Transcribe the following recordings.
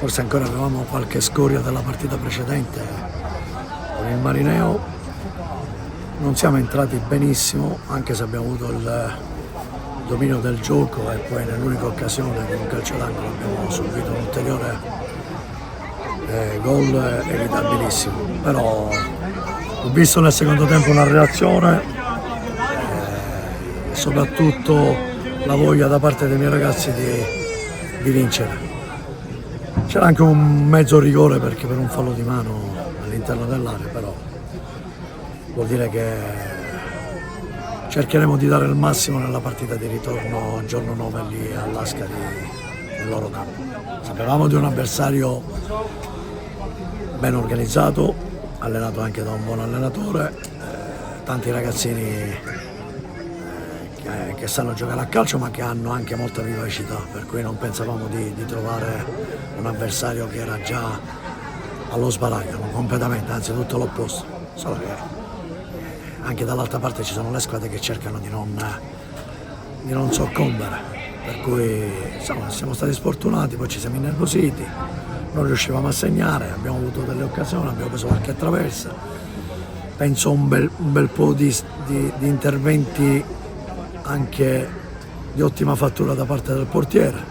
forse ancora avevamo qualche scoria della partita precedente con il Marineo. Non siamo entrati benissimo, anche se abbiamo avuto il dominio del gioco, e poi nell'unica occasione con un calcio d'angolo abbiamo subito un ulteriore gol evitabilissimo. Però ho visto nel secondo tempo una reazione e soprattutto la voglia da parte dei miei ragazzi di vincere. C'era anche un mezzo rigore perché per un fallo di mano all'interno dell'area, però vuol dire che cercheremo di dare il massimo nella partita di ritorno giorno 9 lì all'Ascari, nel loro campo. Sapevamo di un avversario ben organizzato, allenato anche da un buon allenatore, tanti ragazzini che sanno giocare a calcio ma che hanno anche molta vivacità, per cui non pensavamo di trovare un avversario che era già allo sbaraglio, completamente, anzi tutto l'opposto. Solo che anche dall'altra parte ci sono le squadre che cercano di non soccombere, per cui insomma, siamo stati sfortunati, poi ci siamo innervositi, non riuscivamo a segnare, abbiamo avuto delle occasioni, abbiamo preso qualche traversa, penso un bel po' di interventi anche di ottima fattura da parte del portiere,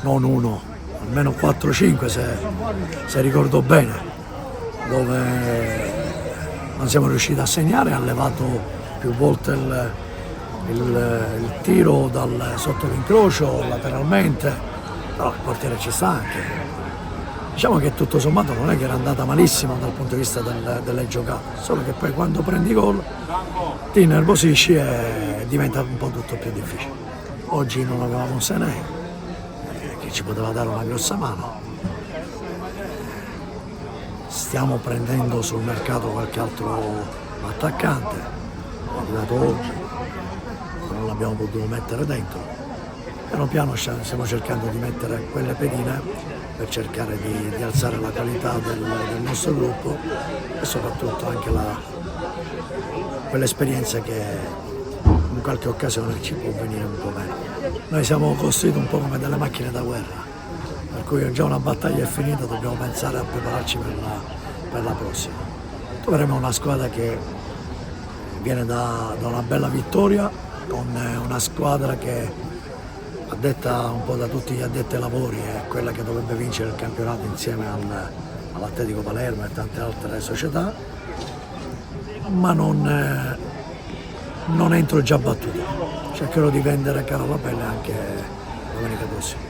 non uno, almeno 4-5 se ricordo bene, dove non siamo riusciti a segnare, ha levato più volte il tiro dal sotto l'incrocio lateralmente, però il portiere ci sta anche. Diciamo che tutto sommato non è che era andata malissimo dal punto di vista delle giocate, solo che poi quando prendi gol ti innervosisci e diventa un po' tutto più difficile. Oggi non avevamo un Senei che ci poteva dare una grossa mano. Stiamo prendendo sul mercato qualche altro attaccante, è arrivato oggi, non l'abbiamo potuto mettere dentro. Piano piano stiamo cercando di mettere quelle pedine per cercare di alzare la qualità del nostro gruppo e soprattutto anche quell'esperienza che in qualche occasione ci può venire un po' bene. Noi siamo costruiti un po' come delle macchine da guerra, per cui già una battaglia è finita, dobbiamo pensare a prepararci per la prossima. Troveremo una squadra che viene da una bella vittoria, con una squadra che, addetta un po' da tutti gli addetti ai lavori, è quella che dovrebbe vincere il campionato insieme all'Atletico Palermo e tante altre società, ma non entro già battuto. Cercherò di vendere cara la pelle anche domenica prossima.